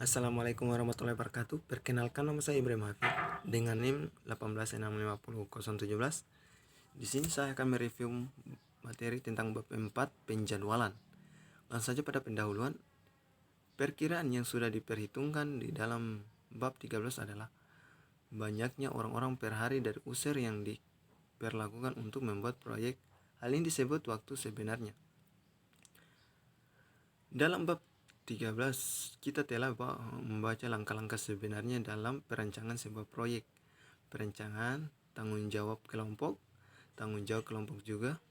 Assalamualaikum warahmatullahi wabarakatuh. Perkenalkan, nama saya Ibrahim Hafid dengan NIM 1865017. Di sini saya akan mereview materi tentang bab 4 penjadwalan. Langsung saja pada pendahuluan. Perkiraan yang sudah diperhitungkan di dalam bab 13 adalah banyaknya orang-orang per hari dari user yang diperlakukan untuk membuat proyek. Hal ini disebut waktu sebenarnya. Dalam bab 13, kita telah membaca langkah-langkah sebenarnya dalam perancangan sebuah proyek. Perencanaan, tanggung jawab kelompok juga.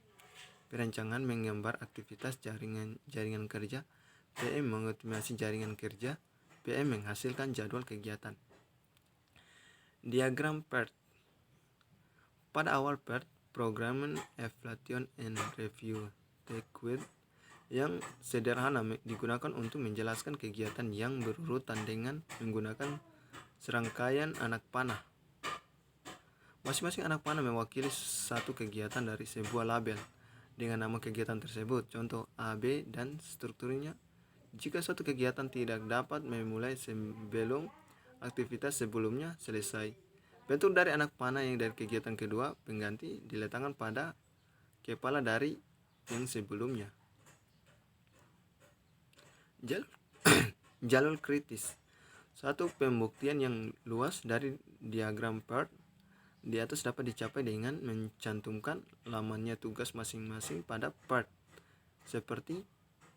Perencanaan menggambar aktivitas jaringan kerja. PM mengoptimasi jaringan kerja. PM menghasilkan jadwal kegiatan. Diagram PERT. Pada awal PERT, Programming, Evaluation, and Review Technique yang sederhana digunakan untuk menjelaskan kegiatan yang berurutan dengan menggunakan serangkaian anak panah. Masing-masing anak panah mewakili satu kegiatan dari sebuah label dengan nama kegiatan tersebut, contoh A, B, dan strukturnya. Jika suatu kegiatan tidak dapat memulai sebelum aktivitas sebelumnya selesai, bentuk dari anak panah yang dari kegiatan kedua pengganti diletakkan pada kepala dari yang sebelumnya. Jalur kritis. Satu pembuktian yang luas dari diagram PERT di atas dapat dicapai dengan mencantumkan lamanya tugas masing-masing pada PERT, seperti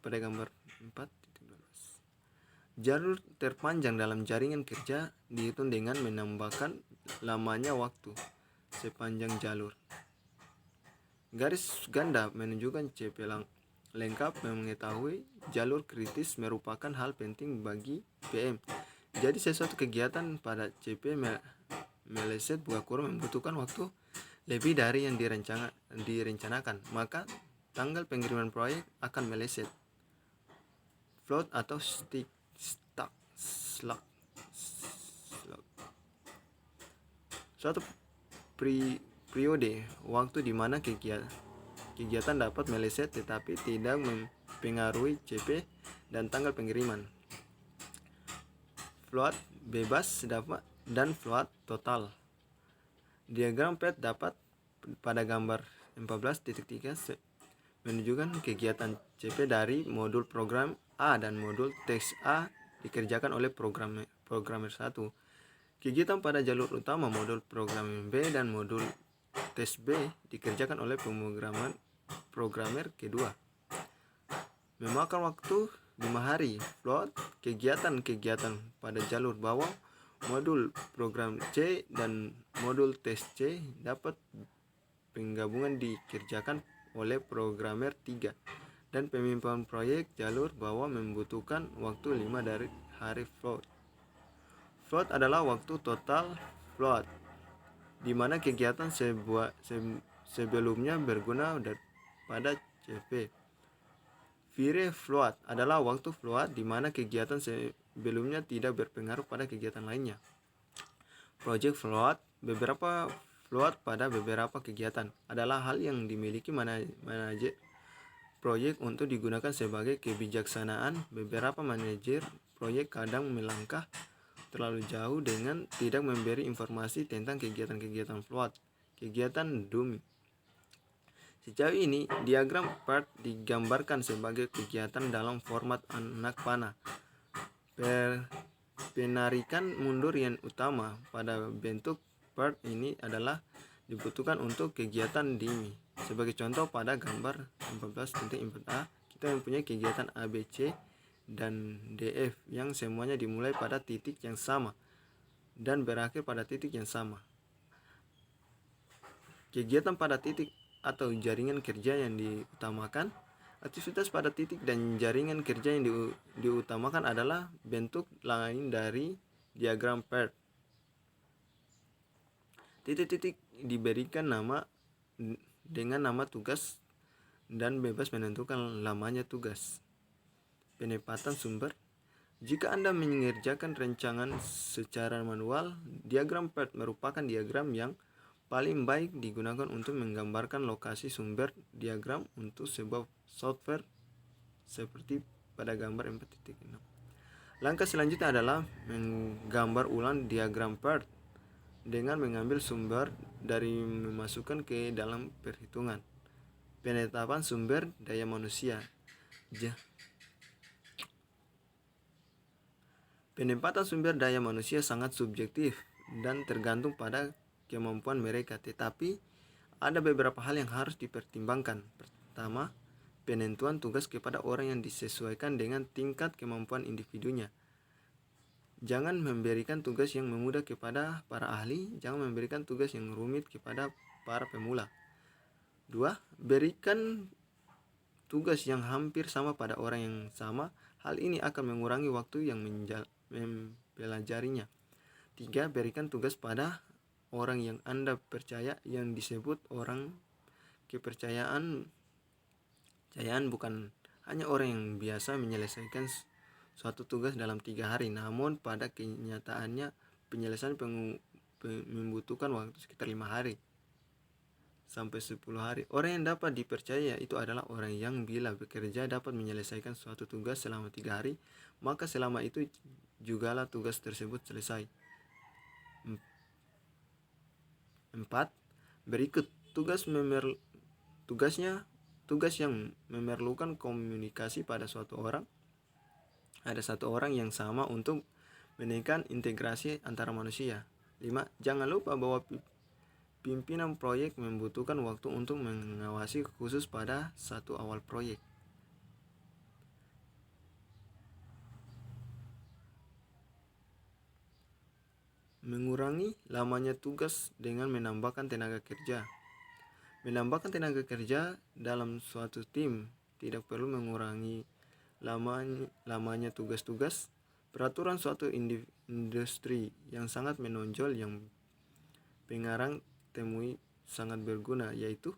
pada gambar 4.12. Jalur terpanjang dalam jaringan kerja dihitung dengan menambahkan lamanya waktu sepanjang jalur. Garis ganda menunjukkan CP lengkap. Mengetahui jalur kritis merupakan hal penting bagi PM. Jadi sesuatu kegiatan pada CP meleset buka kurung membutuhkan waktu lebih dari yang direncanakan, maka tanggal pengiriman proyek akan meleset. Float atau slug. Suatu periode waktu di mana kegiatan dapat meleset tetapi tidak mempengaruhi CP dan tanggal pengiriman. Float bebas dan float total. Diagram PERT dapat pada gambar 14.3 menunjukkan kegiatan CP dari modul program A dan modul teks A dikerjakan oleh programmer 1. Kegiatan pada jalur utama modul programmer B dan modul tes B dikerjakan oleh programmer kedua. Memakan waktu 5 hari. Float kegiatan pada jalur bawah modul program C dan modul tes C dapat penggabungan dikerjakan oleh programmer 3, dan pemimpinan proyek jalur bawah membutuhkan waktu 5 dari hari float. Float adalah waktu total float di mana kegiatan sebelumnya berguna pada CP. Vire float adalah waktu float di mana kegiatan sebelumnya tidak berpengaruh pada kegiatan lainnya. Project float, beberapa float pada beberapa kegiatan adalah hal yang dimiliki manajer proyek untuk digunakan sebagai kebijaksanaan. Beberapa manajer proyek kadang melangkah terlalu jauh dengan tidak memberi informasi tentang kegiatan-kegiatan float, kegiatan dummy. Sejauh ini, diagram PERT digambarkan sebagai kegiatan dalam format anak panah. Penarikan mundur yang utama pada bentuk PERT ini adalah dibutuhkan untuk kegiatan dummy. Sebagai contoh, pada gambar 14.4a, kita mempunyai kegiatan A, B, C, dan DF yang semuanya dimulai pada titik yang sama dan berakhir pada titik yang sama. Kegiatan pada titik atau jaringan kerja yang diutamakan. Aktivitas pada titik dan jaringan kerja yang diutamakan adalah bentuk lain dari diagram PERT. Titik-titik diberikan nama dengan nama tugas dan bebas menentukan lamanya tugas. Penempatan sumber. Jika Anda mengerjakan rancangan secara manual, diagram PERT merupakan diagram yang paling baik digunakan untuk menggambarkan lokasi sumber diagram untuk sebuah software seperti pada gambar 4.6. Langkah selanjutnya adalah menggambar ulang diagram PERT dengan mengambil sumber dari memasukkan ke dalam perhitungan. Penetapan sumber daya manusia. Penempatan sumber daya manusia sangat subjektif dan tergantung pada kemampuan mereka, tetapi ada beberapa hal yang harus dipertimbangkan. Pertama, penentuan tugas kepada orang yang disesuaikan dengan tingkat kemampuan individunya. Jangan memberikan tugas yang memudah kepada para ahli, jangan memberikan tugas yang rumit kepada para pemula. Dua, berikan tugas yang hampir sama pada orang yang sama. Hal ini akan mengurangi waktu yang mempelajarinya. Tiga, berikan tugas pada orang yang Anda percaya, yang disebut orang kepercayaan. Bukan hanya orang yang biasa menyelesaikan suatu tugas dalam 3 hari, namun pada kenyataannya penyelesaian membutuhkan waktu sekitar 5 hari sampai 10 hari. Orang yang dapat dipercaya itu adalah orang yang bila bekerja dapat menyelesaikan suatu tugas selama 3 hari, maka selama itu jugalah tugas tersebut selesai. 4. Berikut tugas yang memerlukan komunikasi pada suatu orang. Ada satu orang yang sama untuk menekan integrasi antara manusia. 5. Jangan lupa bahwa pimpinan proyek membutuhkan waktu untuk mengawasi khusus pada satu awal proyek. Mengurangi lamanya tugas dengan menambahkan tenaga kerja. Menambahkan tenaga kerja dalam suatu tim tidak perlu mengurangi lamanya tugas-tugas. Peraturan suatu industri yang sangat menonjol yang pengarang temui sangat berguna, yaitu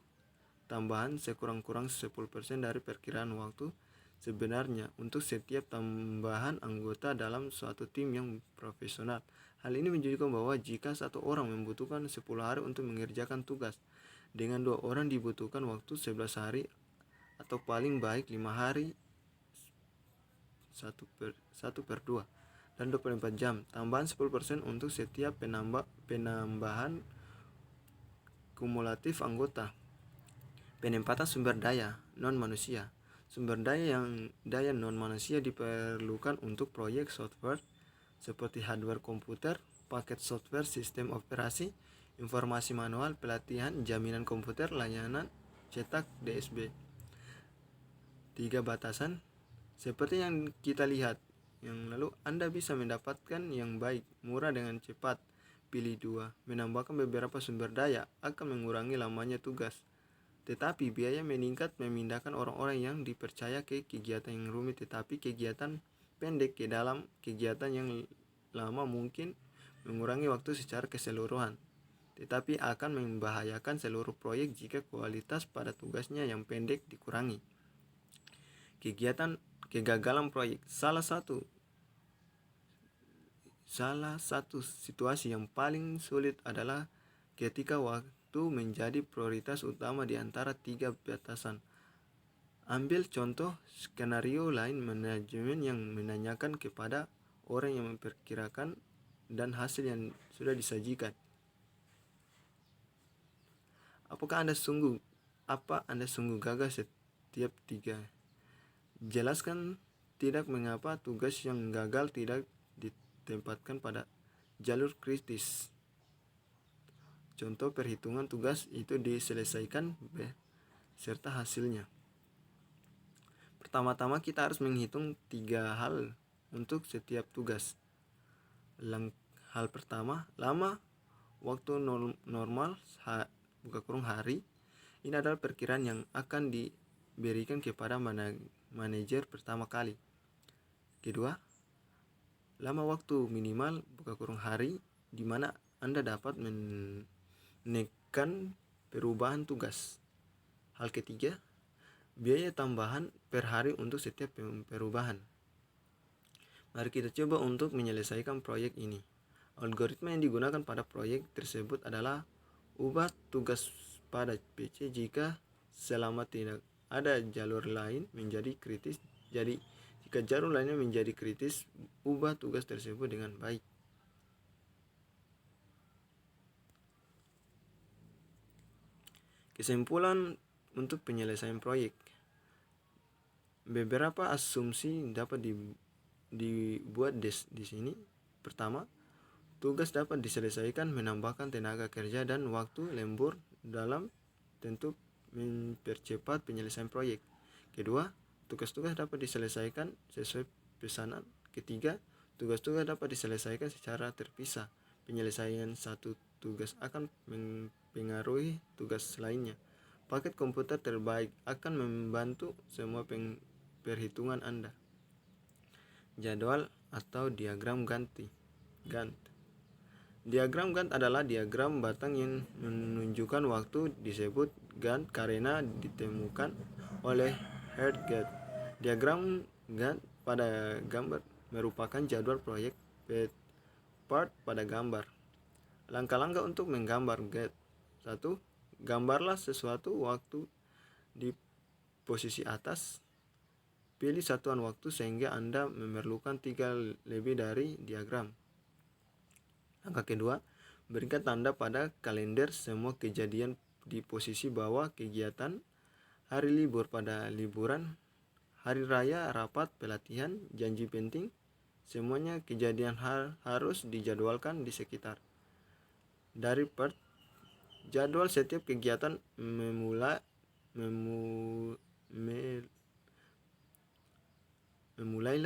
tambahan sekurang-kurang 10% dari perkiraan waktu sebenarnya untuk setiap tambahan anggota dalam suatu tim yang profesional. Hal ini menunjukkan bahwa jika satu orang membutuhkan 10 hari untuk mengerjakan tugas, dengan 2 orang dibutuhkan waktu 11 hari atau paling baik 5 hari 1/2 dan 24 jam. Tambahan 10% untuk setiap penambahan kumulatif anggota. Penempatan sumber daya non manusia. Sumber daya non manusia diperlukan untuk proyek software seperti hardware komputer, paket software, sistem operasi, informasi manual, pelatihan, jaminan komputer, layanan cetak DSB. 3. Batasan. Seperti yang kita lihat yang lalu, Anda bisa mendapatkan yang baik, murah dengan cepat. Pilih 2. Menambahkan beberapa sumber daya akan mengurangi lamanya tugas, tetapi biaya meningkat memindahkan orang-orang yang dipercaya ke kegiatan yang rumit, tetapi kegiatan pendek ke dalam kegiatan yang lama mungkin mengurangi waktu secara keseluruhan, tetapi akan membahayakan seluruh proyek jika kualitas pada tugasnya yang pendek dikurangi. Kegagalan proyek. Salah satu situasi yang paling sulit adalah ketika waktu menjadi prioritas utama di antara 3 batasan. Ambil contoh skenario lain manajemen yang menanyakan kepada orang yang memperkirakan dan hasil yang sudah disajikan. Anda sungguh gagal setiap 3? Jelaskan tidak mengapa tugas yang gagal tidak ditempatkan pada jalur kritis. Contoh perhitungan tugas itu diselesaikan serta hasilnya. Pertama-tama kita harus menghitung 3 hal untuk setiap tugas. Hal pertama, lama waktu normal hari. Ini adalah perkiraan yang akan diberikan kepada manajer pertama kali. Kedua, lama waktu minimal hari di mana Anda dapat menekan perubahan tugas. Hal ketiga, biaya tambahan per hari untuk setiap perubahan. Mari kita coba untuk menyelesaikan proyek ini. Algoritma yang digunakan pada proyek tersebut adalah ubah tugas pada PC jika selama tidak ada jalur lain menjadi kritis. Jadi Jika jadwal lainnya menjadi kritis, ubah tugas tersebut dengan baik. Kesimpulan untuk penyelesaian proyek. Beberapa asumsi dapat dibuat di sini. Pertama, tugas dapat diselesaikan menambahkan tenaga kerja dan waktu lembur dalam tentu mempercepat penyelesaian proyek. Kedua, tugas-tugas dapat diselesaikan sesuai pesanan. Ketiga, tugas-tugas dapat diselesaikan secara terpisah. Penyelesaian satu tugas akan mempengaruhi tugas lainnya. Paket komputer terbaik akan membantu semua perhitungan Anda. Jadwal atau diagram Gantt. Diagram Gantt adalah diagram batang yang menunjukkan waktu, disebut Gantt karena ditemukan oleh Hertz. Diagram Gantt pada gambar merupakan jadwal proyek part pada gambar. Langkah-langkah untuk menggambar Gantt. 1. Gambarlah sesuatu waktu di posisi atas. Pilih satuan waktu sehingga Anda memerlukan 3 lebih dari diagram. Langkah kedua, berikan tanda pada kalender semua kejadian di posisi bawah: kegiatan, hari libur pada liburan, hari raya, rapat, pelatihan, janji penting. Semuanya kejadian harus dijadwalkan di sekitar. Dari part, jadwal setiap kegiatan memulailah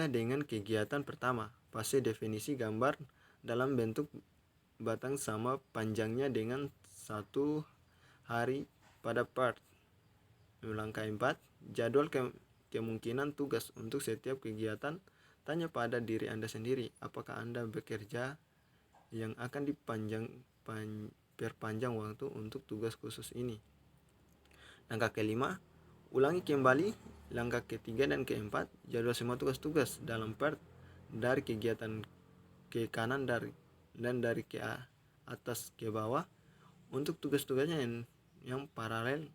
dengan kegiatan pertama. Fase definisi gambar dalam bentuk batang sama panjangnya dengan 1 hari pada part. Langkah 4, jadwal kemungkinan tugas untuk setiap kegiatan. Tanya pada diri Anda sendiri, apakah Anda bekerja yang akan perpanjang waktu untuk tugas khusus ini. Langkah kelima, ulangi kembali langkah ketiga dan keempat. Jadwal semua tugas-tugas dalam part dari kegiatan ke kanan dan dari ke atas ke bawah untuk tugas-tugasnya yang paralel.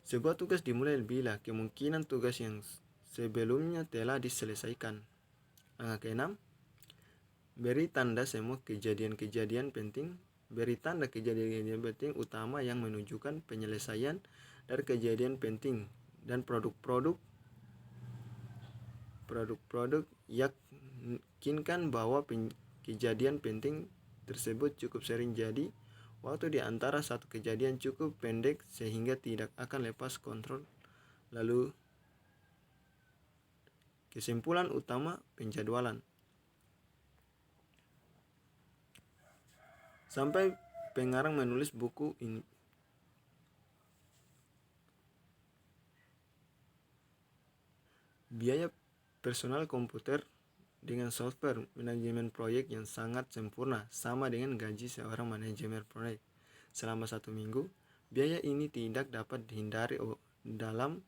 Sebuah tugas dimulai bila kemungkinan tugas yang sebelumnya telah diselesaikan. Langkah keenam, beri tanda semua kejadian-kejadian penting. Beri tanda kejadian-kejadian penting utama yang menunjukkan penyelesaian dari kejadian penting dan produk-produk. Yakinkan bahwa kejadian penting tersebut cukup sering jadi. Waktu di antara satu kejadian cukup pendek sehingga tidak akan lepas kontrol. Lalu, kesimpulan utama penjadwalan. Sampai pengarang menulis buku ini, biaya personal komputer dengan software manajemen proyek yang sangat sempurna sama dengan gaji seorang manajemen proyek selama 1 minggu. Biaya ini tidak dapat dihindari dalam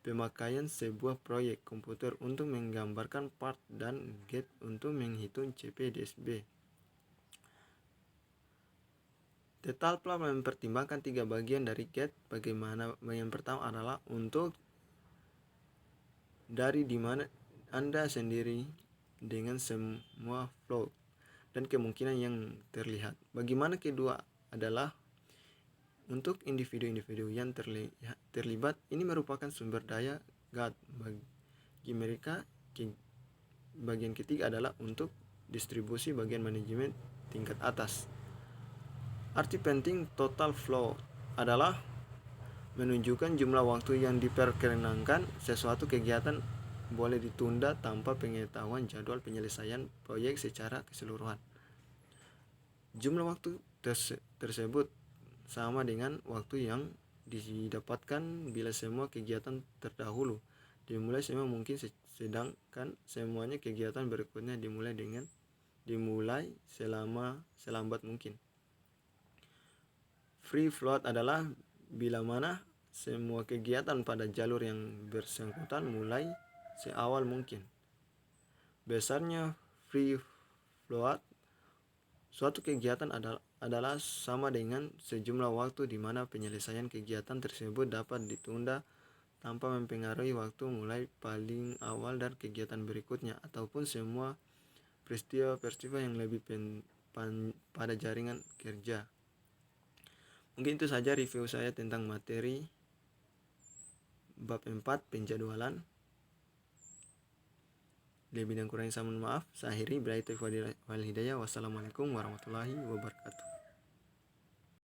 pemakaian sebuah proyek komputer untuk menggambarkan part dan Gantt untuk menghitung CPDSB. Tetaplah mempertimbangkan 3 bagian dari Gantt. Yang pertama adalah untuk dari dimana Anda sendiri dengan semua flow dan kemungkinan yang terlihat. Bagaimana kedua adalah untuk individu-individu yang terlibat. Ini merupakan sumber daya Gantt bagi mereka. Bagian ketiga adalah untuk distribusi bagian manajemen tingkat atas. Arti penting total flow adalah menunjukkan jumlah waktu yang diperkenankan sesuatu kegiatan boleh ditunda tanpa pengetahuan jadwal penyelesaian proyek secara keseluruhan. Jumlah waktu tersebut sama dengan waktu yang didapatkan bila semua kegiatan terdahulu dimulai semua mungkin, sedangkan semuanya kegiatan berikutnya dimulai selambat mungkin. Free float adalah bila mana semua kegiatan pada jalur yang bersangkutan mulai seawal mungkin. Besarnya free float suatu kegiatan adalah sama dengan sejumlah waktu di mana penyelesaian kegiatan tersebut dapat ditunda tanpa mempengaruhi waktu mulai paling awal dan kegiatan berikutnya ataupun semua peristiwa-peristiwa yang lebih pada jaringan kerja. Mungkin itu saja review saya tentang materi bab 4 penjadwalan. Lebih dan kurangnya saya mohon maaf. Saya akhiri. Bila itu wal hidayah. Wassalamualaikum warahmatullahi wabarakatuh.